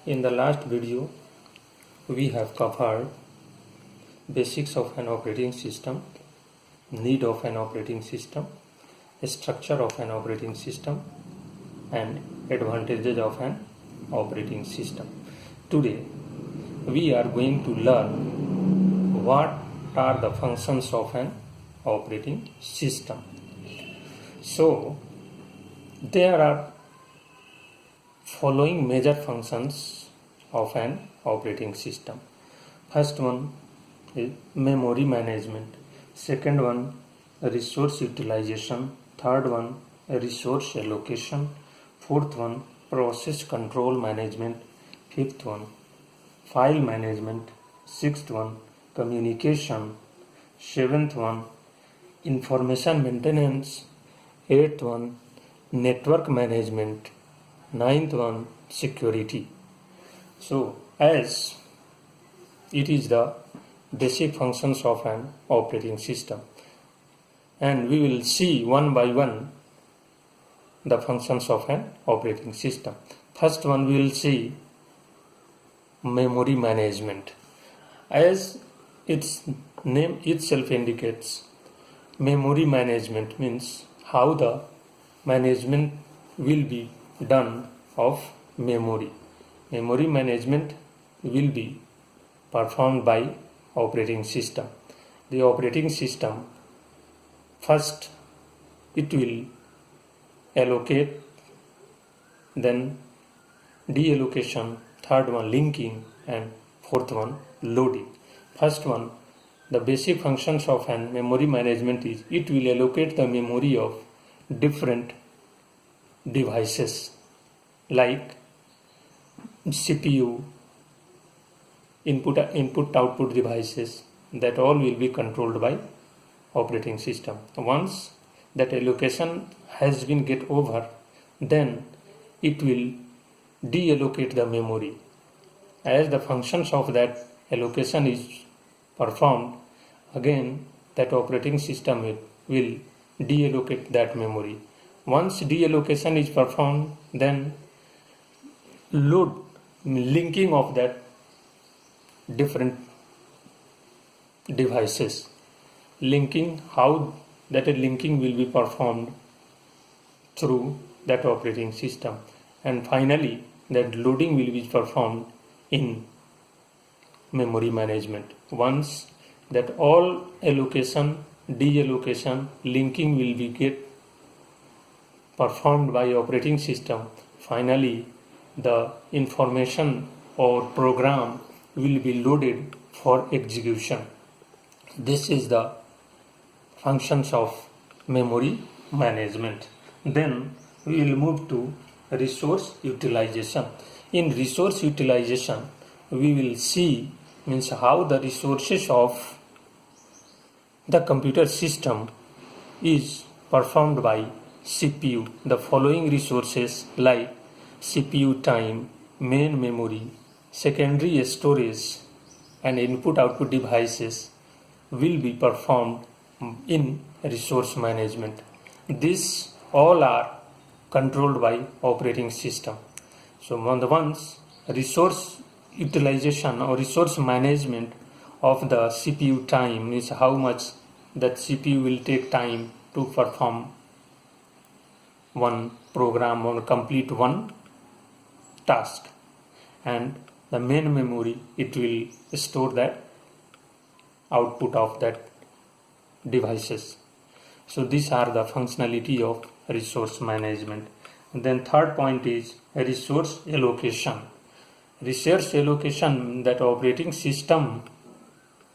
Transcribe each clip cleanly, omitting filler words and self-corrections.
In the last video, we have covered basics of an operating system, need of an operating system, structure of an operating system, and advantages of an operating system. Today, we are going to learn what are the functions of an operating system. So, there are following major functions of an operating system. First one is memory management. Second one, resource utilization. Third one, resource allocation. Fourth one, process control management. Fifth one, file management. Sixth one, communication. Seventh one, information maintenance. Eighth one, network management. Ninth one, security. So, as it is the basic functions of an operating system, and we will see one by one the functions of an operating system. First one, we will see memory management. As its name itself indicates, memory management means how the management will be done of memory. Memory management will be performed by operating system. The operating system, first it will allocate, then deallocation, third one linking, and fourth one loading. First one, the basic functions of an memory management is it will allocate the memory of different devices like CPU, input output devices, that all will be controlled by operating system. Once that allocation has been get over, then it will deallocate the memory. As the functions of that allocation is performed, again that operating system will deallocate that memory. Once deallocation is performed, then linking of that different devices. Linking, how that linking will be performed through that operating system. And finally, that loading will be performed in memory management. Once that all allocation, deallocation, linking will be get performed by operating system, finally the information or program will be loaded for execution. This is the functions of memory management. Then we will move to resource utilization. In resource utilization, we will see means how the resources of the computer system is performed by CPU. The following resources like CPU time, main memory, secondary storage, and input-output devices will be performed in resource management. These all are controlled by operating system. So once resource utilization or resource management of the CPU time means how much that CPU will take time to perform one program or complete one task, and the main memory, it will store that output of that devices. So these are the functionality of resource management. And then third point is resource allocation. Resource allocation, that operating system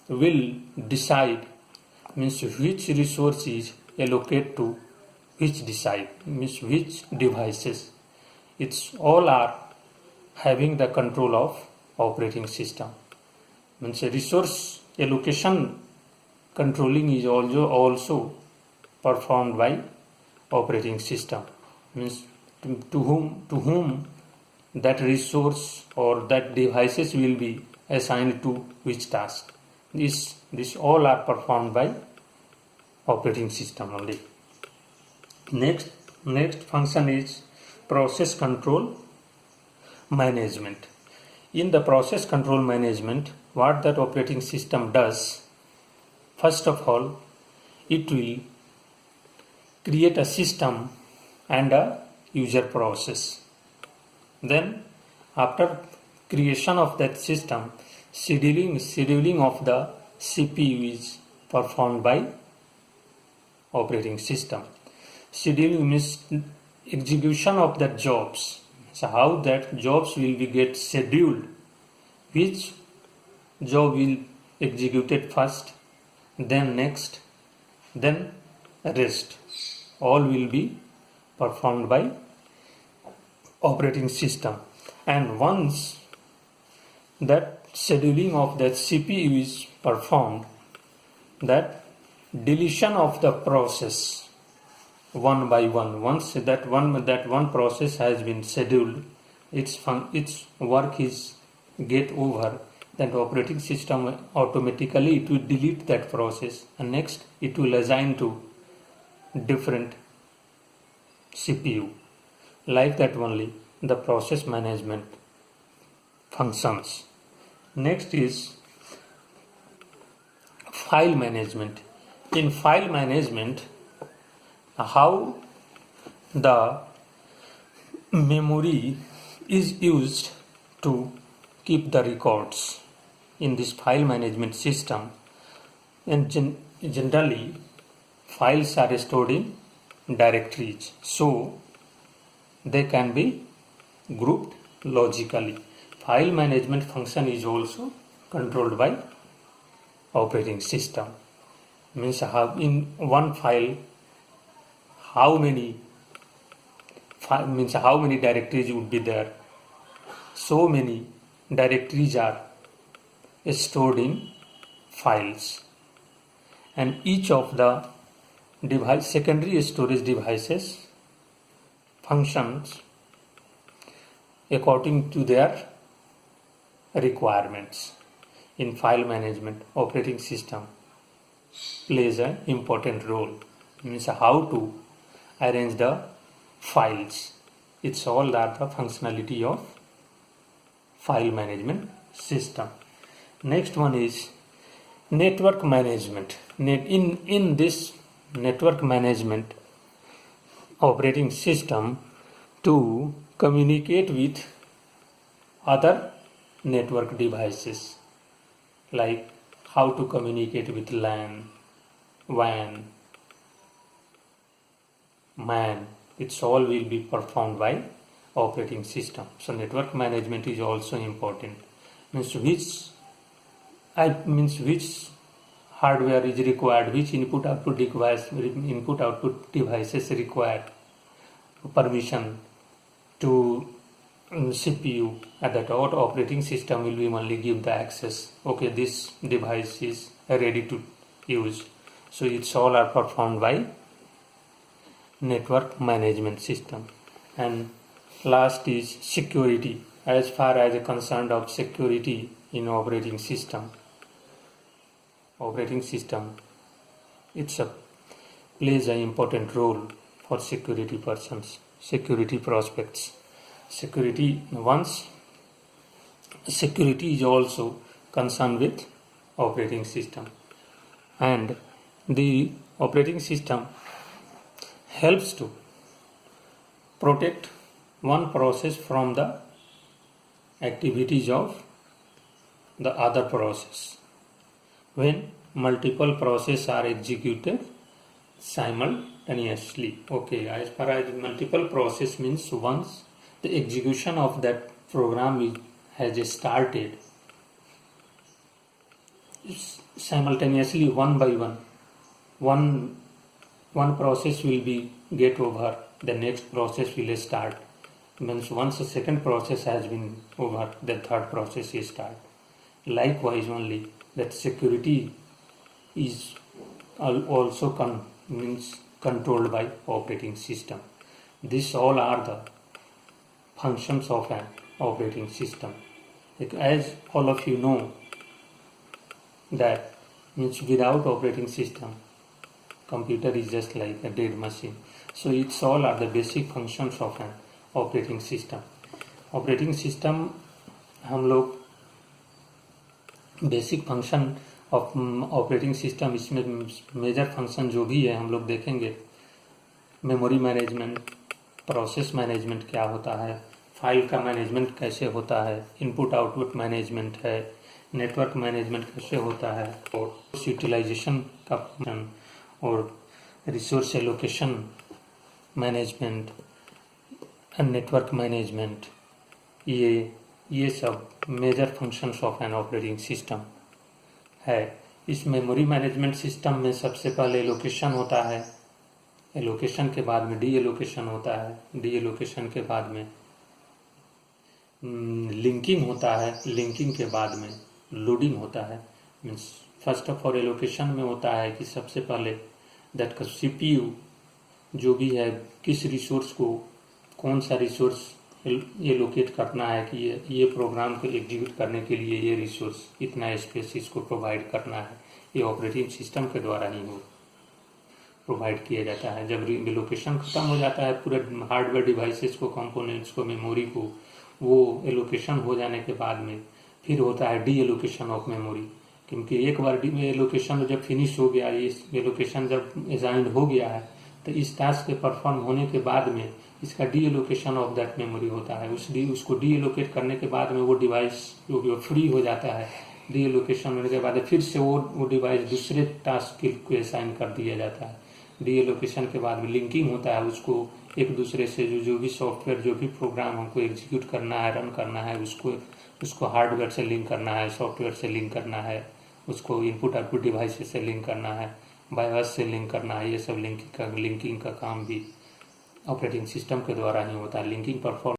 will decide means which resource is allocated to which devices. It's all are having the control of operating system. Means resource allocation controlling is also performed by operating system. Means to whom that resource or that devices will be assigned to which task. This all are performed by operating system only. Next function is process control management. In the process control management, what that operating system does, first of all, it will create a system and a user process. Then, after creation of that system, scheduling of the CPU is performed by operating system. Scheduling means execution of the jobs. So how that jobs will be get scheduled, which job will executed first, then next, then rest. All will be performed by operating system. And once that scheduling of that CPU is performed, that deletion of the process one by one, once that one process has been scheduled, its work is get over, then the operating system automatically it will delete that process, and next it will assign to different CPU. Like that only the process management functions. Next is file management. In file management, how the memory is used to keep the records in this file management system, and generally files are stored in directories, so they can be grouped logically. File management function is also controlled by operating system. Means how in one file how many directories would be there. So many directories are stored in files, and each of the secondary storage devices functions according to their requirements. In file management, operating system plays an important role. Means how to arrange the files. It's all that the functionality of file management system. Next one is network management. In this network management, operating system to communicate with other network devices, like how to communicate with LAN, WAN, MAN. It's all will be performed by operating system. So network management is also important. Means which hardware is required, which input output devices require permission to CPU, at that operating system will be only give the access. Okay, this device is ready to use. So it's all are performed by network management system. And last is security. As far as concerned of security in operating system, it's plays an important role for security persons, security prospects. Security is also concerned with operating system, and the operating system helps to protect one process from the activities of the other process when multiple processes are executed simultaneously. Okay, as far as multiple process means, once the execution of that program has started, simultaneously one by one process will be get over, the next process will start. Means once the second process has been over, the third process is start. Likewise only that security is also controlled by operating system. These all are the functions of an operating system. As all of you know, that means without operating system, computer is just like a dead machine. So it's all are the basic functions of an operating system. Operating system हम लोग basic function of operating system, इसमें major function जो भी है हम लोग देखेंगे। Memory management, process management क्या होता है, फाइल का मैनेजमेंट कैसे होता है, इनपुट आउटपुट मैनेजमेंट है, नेटवर्क मैनेजमेंट कैसे होता है, और यूटिलाइजेशन का और resource allocation management and network management, ये सब major functions of an operating system है। इस मेमोरी मैनेजमेंट सिस्टम में सबसे पहले एलोकेशन होता है, एलोकेशन के बाद में डी एलोकेशन होता है, डी एलोकेशन के बाद में लिंकिंग होता है, लिंकिंग के बाद में लोडिंग होता है। Means first of all allocation में होता है कि सबसे पहले दैट का सीपीयू जो भी है किस रिसोर्स को, कौन सा रिसोर्स एलोकेट करना है कि ये प्रोग्राम को एग्जीक्यूट करने के लिए ये रिसोर्स इतना स्पेस इसको प्रोवाइड करना है, ये ऑपरेटिंग सिस्टम के द्वारा ही हो प्रोवाइड किया जाता है। जब एलोकेशन खत्म हो जाता है पूरे हार्डवेयर डिवाइसेस को, कंपोनेंट्स को, मेमोरी को, वो एलोकेशन हो जाने के बाद में फिर होता है डी एलोकेशन ऑफ मेमोरी। क्योंकि एक बार एलोकेशन जब फिनिश हो गया, इस एलोकेशन जब असाइन हो गया है, तो इस टास्क के परफॉर्म होने के बाद में इसका D allocation of that memory होता है। उसको डी एलोकेट करने के बाद में वो डिवाइस जो फ्री हो जाता है, डी एलोकेशन होने के बाद फिर से वो डिवाइस दूसरे टास्क को असाइन कर दिया जाता है। डी एलोकेशन के बाद में लिंकिंग होता है, उसको एक दूसरे से जो भी सॉफ्टवेयर, जो भी प्रोग्राम हमको एग्जीक्यूट करना है, रन करना है, उसको हार्डवेयर से लिंक करना है, सॉफ्टवेयर से लिंक करना है, उसको इनपुट आउटपुट डिवाइस से लिंक करना है, बायोस से लिंक करना है। ये सब लिंकिंग का काम भी ऑपरेटिंग सिस्टम के द्वारा ही होता है। Linking perform